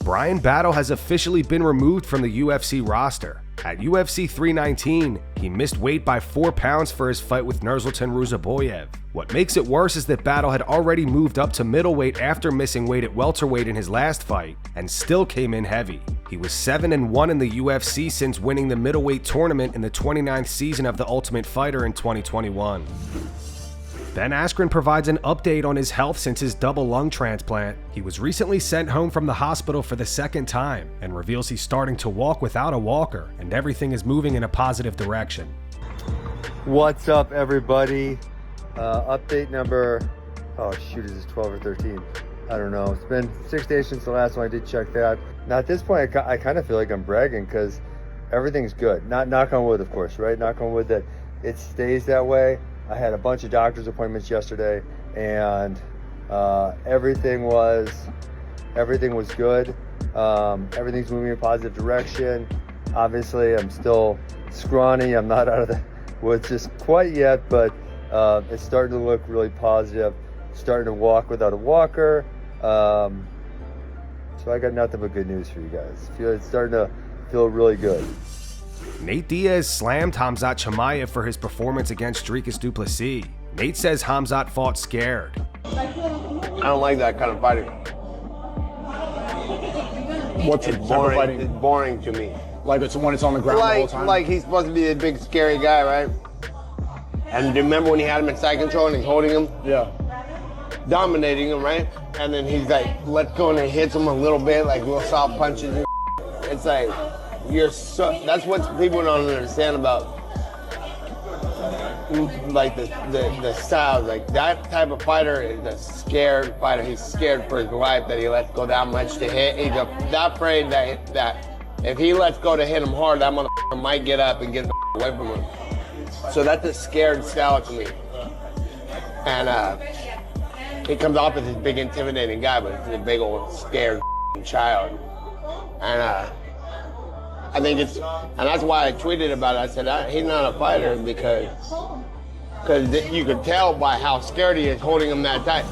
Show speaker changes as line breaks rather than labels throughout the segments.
Bryan Battle has officially been removed from the UFC roster. At UFC 319, he missed weight by 4 pounds for his fight with Nursultan Ruzaboyev. What makes it worse is that Battle had already moved up to middleweight after missing weight at welterweight in his last fight, and still came in heavy. He was 7-1 in the UFC since winning the middleweight tournament in the 29th season of The Ultimate Fighter in 2021. Then Askren provides an update on his health since his double lung transplant. He was recently sent home from the hospital for the second time and reveals he's starting to walk without a walker and everything is moving in a positive direction.
What's up, everybody? Update number, oh shoot, is this 12 or 13? I don't know. It's been 6 days since the last one. I did check that. Now at this point, I kind of feel like I'm bragging because everything's good. Not knock on wood, of course, right? Knock on wood that it stays that way. I had a bunch of doctor's appointments yesterday, and everything was good. Everything's moving in a positive direction. Obviously, I'm still scrawny. I'm not out of the woods just quite yet, but it's starting to look really positive. Starting to walk without a walker. So I got nothing but good news for you guys. It's starting to feel really good.
Nate Diaz slammed Khamzat Chimaev for his performance against Dricus Du Plessis. Nate says Khamzat fought scared.
I don't like that kind of fighting.
What's it boring? Fighting?
It's boring to me.
Like it's when it's on the ground the whole time?
Like he's supposed to be a big scary guy, right? And do you remember when he had him in side control and he's holding him?
Yeah.
Dominating him, right? And then he's like, lets go and then hits him a little bit, like little soft punches. And it's like, that's what people don't understand about like the styles. Like that type of fighter is a scared fighter. He's scared for his life that he lets go that much to hit. He's that afraid that if he lets go to hit him hard, that motherfucker might get up and get the away from him. So that's a scared style to me. And he comes off as this big intimidating guy, but he's a big old scared child. And I think and that's why I tweeted about it. I said, he's not a fighter because you could tell by how scared he is holding him that tight.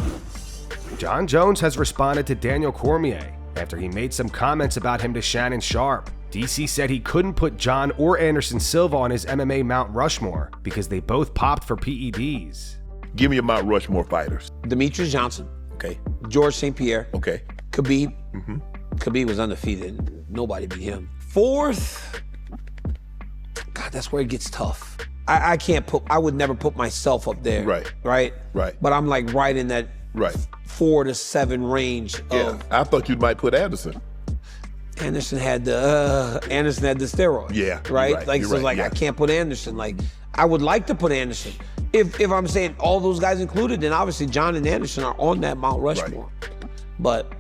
Jon Jones has responded to Daniel Cormier after he made some comments about him to Shannon Sharp. DC said he couldn't put Jon or Anderson Silva on his MMA Mount Rushmore because they both popped for PEDs.
Give me your Mount Rushmore fighters.
Demetrius Johnson.
Okay.
George St. Pierre.
Okay.
Khabib. Mm-hmm. Khabib was undefeated. Nobody beat him. Fourth, God, that's where it gets tough. I would never put myself up there.
Right.
But I'm like right in that 4 to 7 range.
Yeah, I thought you might put Anderson.
Anderson had the steroids.
Yeah.
Right? I can't put Anderson. Like, I would like to put Anderson. If I'm saying all those guys included, then obviously Jon and Anderson are on that Mount Rushmore. But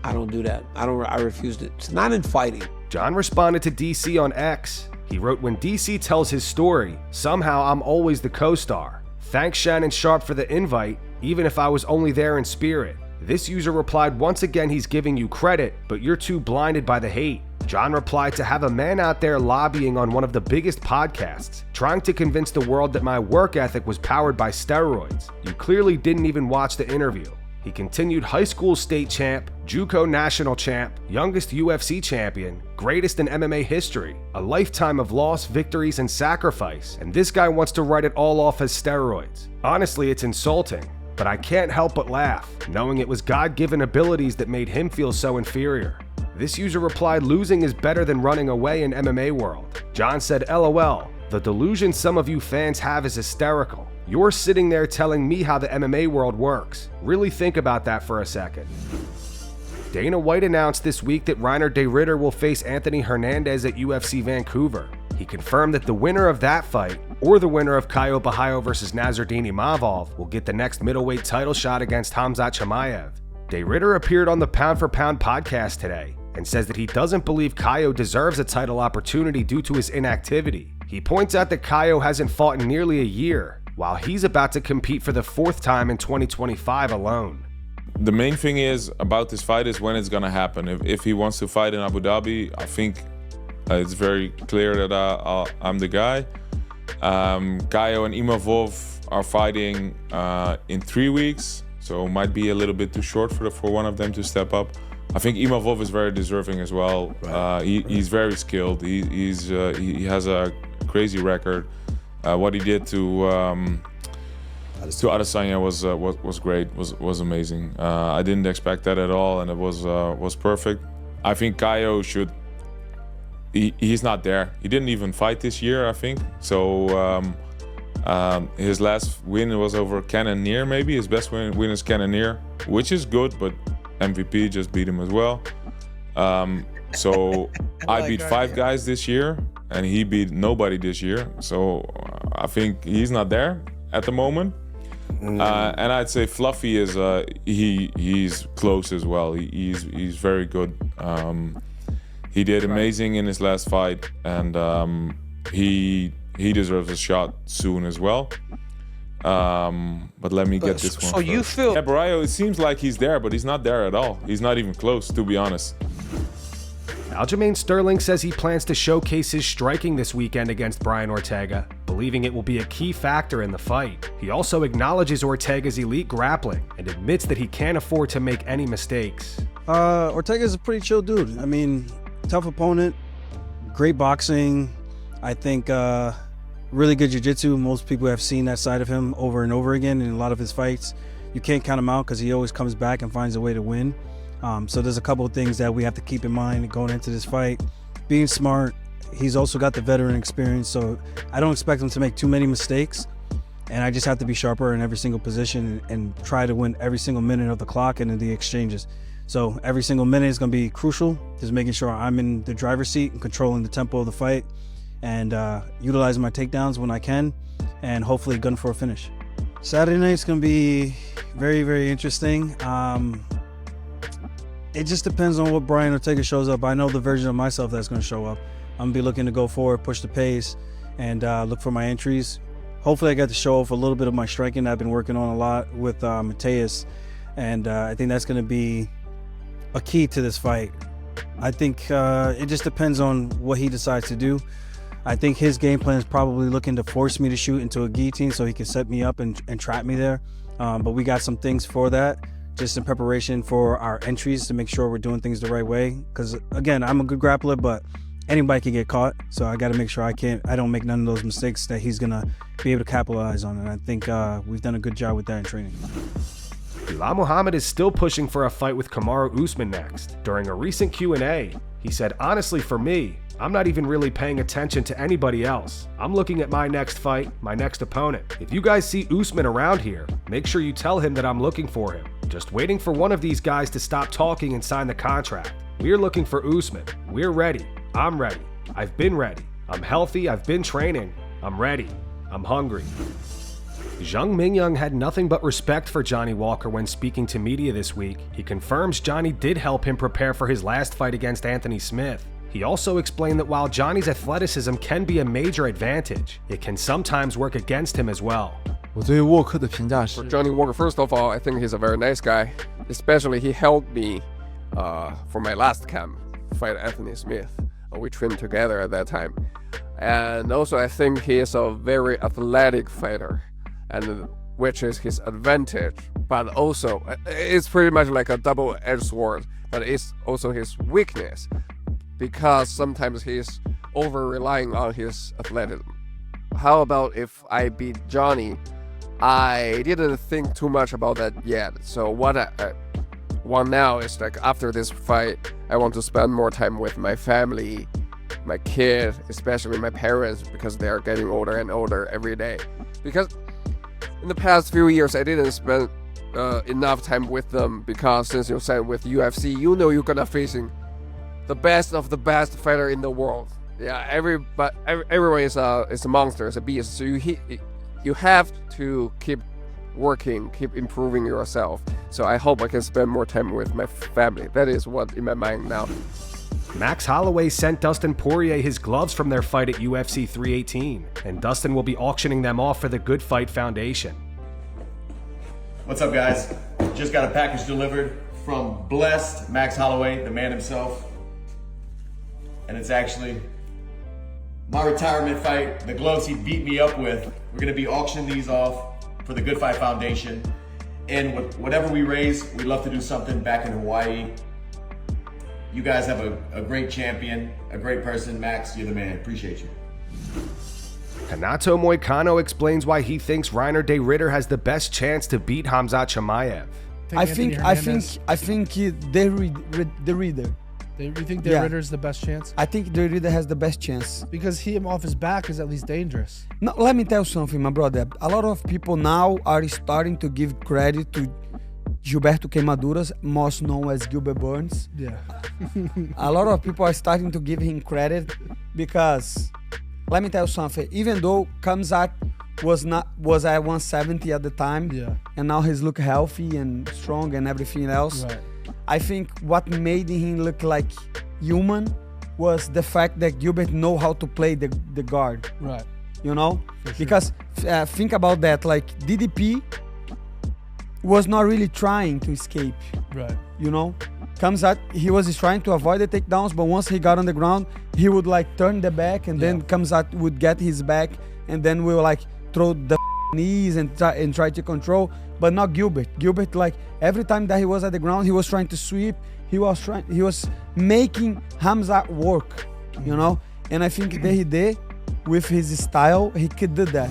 I don't do that. I refused it. It's not in fighting.
Jon responded to DC on X. He wrote, "When DC tells his story, somehow I'm always the co-star. Thanks Shannon Sharp for the invite, even if I was only there in spirit." This user replied, "Once again he's giving you credit, but you're too blinded by the hate." Jon replied, "To have a man out there lobbying on one of the biggest podcasts, trying to convince the world that my work ethic was powered by steroids. You clearly didn't even watch the interview." He continued, "High school state champ, JUCO national champ, youngest UFC champion, greatest in MMA history, a lifetime of loss, victories, and sacrifice, and this guy wants to write it all off as steroids. Honestly, it's insulting, but I can't help but laugh, knowing it was God-given abilities that made him feel so inferior." This user replied, "Losing is better than running away in MMA world." Jon said, "LOL, the delusion some of you fans have is hysterical. You're sitting there telling me how the MMA world works. Really think about that for a second." Dana White announced this week that Reinier De Ridder will face Anthony Hernandez at UFC Vancouver. He confirmed that the winner of that fight, or the winner of Caio Borralho versus Nassourdine Imavov, will get the next middleweight title shot against Khamzat Chimaev. De Ridder appeared on the Pound for Pound podcast today and says that he doesn't believe Caio deserves a title opportunity due to his inactivity. He points out that Caio hasn't fought in nearly a year, while he's about to compete for the 4th time in 2025 alone.
The main thing is about this fight is when it's gonna happen. If he wants to fight in Abu Dhabi, I think it's very clear that I'm the guy. Caio and Imavov are fighting in 3 weeks, so it might be a little bit too short for one of them to step up. I think Imavov is very deserving as well. He's very skilled. He has a crazy record. What he did to Adesanya was great. Was amazing. I didn't expect that at all, and it was perfect. I think Caio should. He's not there. He didn't even fight this year, I think. So his last win was over Cannonier, maybe. His best win is Cannonier, which is good, but MVP just beat him as well. So I beat 5 guys this year, and he beat nobody this year. So I think he's not there at the moment. And I'd say Fluffy is he's close as well. He's very good. He did amazing in his last fight, and he deserves a shot soon as well. But let me get this one.
So you feel?
Yeah, Borralho, it seems like he's there, but he's not there at all. He's not even close, to be honest.
Aljamain Sterling says he plans to showcase his striking this weekend against Bryan Ortega, believing it will be a key factor in the fight. He also acknowledges Ortega's elite grappling and admits that he can't afford to make any mistakes.
Ortega's a pretty chill dude. I mean, tough opponent, great boxing. I think really good jiu-jitsu. Most people have seen that side of him over and over again in a lot of his fights. You can't count him out because he always comes back and finds a way to win. So there's a couple of things that we have to keep in mind going into this fight. Being smart, he's also got the veteran experience, so I don't expect him to make too many mistakes. And I just have to be sharper in every single position and try to win every single minute of the clock and in the exchanges. So every single minute is going to be crucial, just making sure I'm in the driver's seat and controlling the tempo of the fight and utilizing my takedowns when I can, and hopefully gun for a finish. Saturday night's going to be very, very interesting. It just depends on what Bryan Ortega shows up. I know the version of myself that's going to show up. I'm going to be looking to go forward, push the pace, and look for my entries. Hopefully I get to show off a little bit of my striking I've been working on a lot with Mateus, and I think that's going to be a key to this fight. I think it just depends on what he decides to do. I think his game plan is probably looking to force me to shoot into a guillotine so he can set me up and trap me there. But we got some things for that, just in preparation for our entries to make sure we're doing things the right way. Because again, I'm a good grappler, but anybody can get caught. So I got to make sure I don't make none of those mistakes that he's gonna be able to capitalize on. And I think we've done a good job with that in training.
Belal Muhammad is still pushing for a fight with Kamaru Usman next. During a recent Q&A, he said, "Honestly, for me, I'm not even really paying attention to anybody else. I'm looking at my next fight, my next opponent. If you guys see Usman around here, make sure you tell him that I'm looking for him. Just waiting for one of these guys to stop talking and sign the contract. We're looking for Usman. We're ready. I'm ready. I've been ready. I'm healthy. I've been training. I'm ready. I'm hungry." Zhang Minyang had nothing but respect for Johnny Walker when speaking to media this week. He confirms Johnny did help him prepare for his last fight against Anthony Smith. He also explained that while Johnny's athleticism can be a major advantage, it can sometimes work against him as well.
For Johnny Walker, first of all, I think he's a very nice guy. Especially he helped me for my last camp fight Anthony Smith. We trained together at that time. And also I think he is a very athletic fighter, and which is his advantage, but also it's pretty much like a double-edged sword, but it's also his weakness, because sometimes he's over-relying on his athleticism. How about if I beat Johnny? I didn't think too much about that yet, so what I want now is like after this fight, I want to spend more time with my family, my kid, especially my parents, because they are getting older and older every day. Because in the past few years, I didn't spend enough time with them, because since you signed with UFC, you know you're gonna facing the best of the best fighter in the world. Yeah, everyone is a monster, is a beast. So you have to keep working, keep improving yourself. So I hope I can spend more time with my family. That is what in my mind now.
Max Holloway sent Dustin Poirier his gloves from their fight at UFC 318, and Dustin will be auctioning them off for the Good Fight Foundation.
What's up, guys? Just got a package delivered from Blessed Max Holloway, the man himself. And it's actually my retirement fight, the gloves he beat me up with. We're gonna be auctioning these off for the Good Fight Foundation. And with whatever we raise, we'd love to do something back in Hawaii. You guys have a great champion, a great person. Max, you're the man. Appreciate you.
Renato Moicano explains why he thinks Reinier De Ridder has the best chance to beat Khamzat Chimaev.
I think De Ridder.
You think De Ridder's the best chance?
I think De Ridder has the best chance.
Because him off his back is at least dangerous.
No, let me tell you something, my brother. A lot of people now are starting to give credit to Gilberto Queimaduras, most known as Gilbert Burns.
Yeah.
A lot of people are starting to give him credit because, let me tell you something. Even though Khamzat was at 170 at the time, and now he's look healthy and strong and everything else.
Right.
I think what made him look like human was the fact that Gilbert know how to play the guard.
Right.
You know?
For sure.
Because think about that, like DDP was not really trying to escape.
Right.
You know? Khamzat, he was trying to avoid the takedowns, but once he got on the ground, he would like turn the back and then Khamzat would get his back and then we will like throw the knees and try to control. But not Gilbert. Gilbert, like every time that he was at the ground, he was trying to sweep. He was making Khamzat work, you know. And I think De Ridder, with his style, he could do that.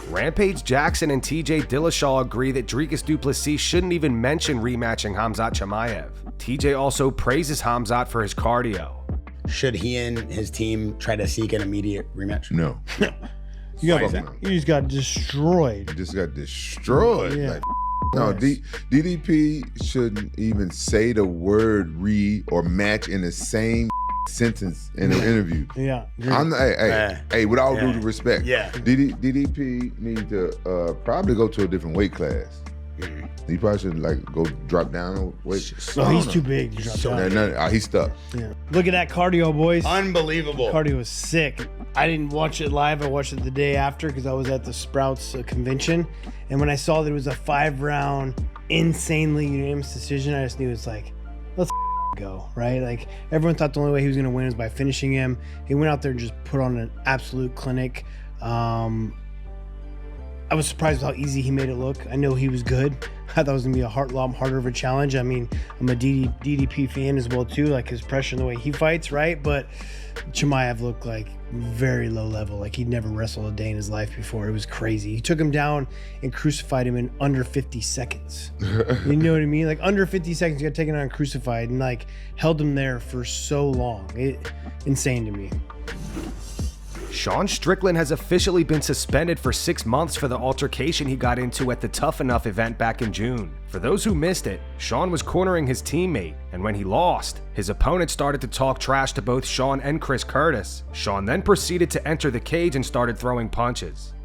Rampage Jackson and TJ Dillashaw agree that Dricus Du Plessis shouldn't even mention rematching Khamzat Chimaev. TJ also praises Khamzat for his cardio.
Should he and his team try to seek an immediate rematch?
No.
You just got destroyed.
You just got destroyed.
Yeah.
Like, no, DDP shouldn't even say the word re or match in the same sentence in an interview.
Yeah.
Hey, with all due respect,
Yeah.
DDP needs to probably go to a different weight class. He probably should like go drop down a weight.
No, he's too big to drop down.
He's stuck.
Yeah. Look at that cardio, boys.
Unbelievable.
Cardio was sick. I didn't watch it live. I watched it the day after because I was at the Sprouts convention. And when I saw that it was a 5-round, insanely unanimous decision, I just knew it's like, let's go, right? Like everyone thought the only way he was going to win was by finishing him. He went out there and just put on an absolute clinic. I was surprised with how easy he made it look. I know he was good. I thought it was gonna be a lot harder of a challenge. I mean, I'm a DDP fan as well too, like his pressure and the way he fights, right? But Chimaev looked like very low level, like he'd never wrestled a day in his life before. It was crazy. He took him down and crucified him in under 50 seconds. You know what I mean? Like under 50 seconds, he got taken out and crucified and like held him there for so long. Insane to me.
Sean Strickland has officially been suspended for 6 months for the altercation he got into at the Tough Enough event back in June. For those who missed it, Sean was cornering his teammate, and when he lost, his opponent started to talk trash to both Sean and Chris Curtis. Sean then proceeded to enter the cage and started throwing punches.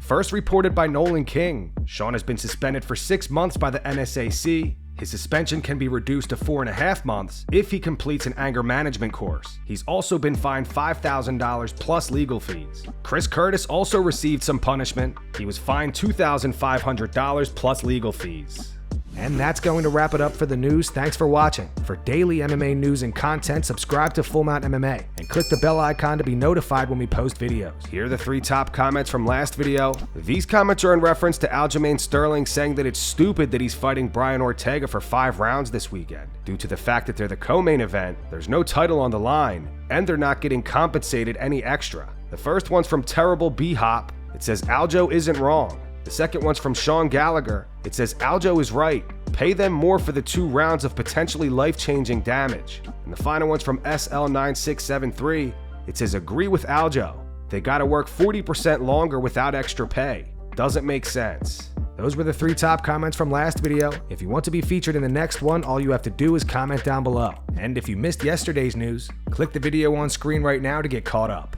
First reported by Nolan King, Sean has been suspended for 6 months by the NSAC. His suspension can be reduced to 4.5 months if he completes an anger management course. He's also been fined $5,000 plus legal fees. Chris Curtis also received some punishment. He was fined $2,500 plus legal fees. And that's going to wrap it up for the news. Thanks for watching. For daily MMA news and content, subscribe to Full Mount MMA and click the bell icon to be notified when we post videos. Here are the 3 top comments from last video. These comments are in reference to Aljamain Sterling saying that it's stupid that he's fighting Bryan Ortega for 5 rounds this weekend. Due to the fact that they're the co-main event, there's no title on the line, and they're not getting compensated any extra. The first one's from Terrible B-Hop. It says Aljo isn't wrong. The second one's from Sean Gallagher. It says Aljo is right. Pay them more for the 2 rounds of potentially life-changing damage. And the final one's from SL9673. It says agree with Aljo. They gotta work 40% longer without extra pay. Doesn't make sense. Those were the 3 top comments from last video. If you want to be featured in the next one, all you have to do is comment down below. And if you missed yesterday's news, click the video on screen right now to get caught up.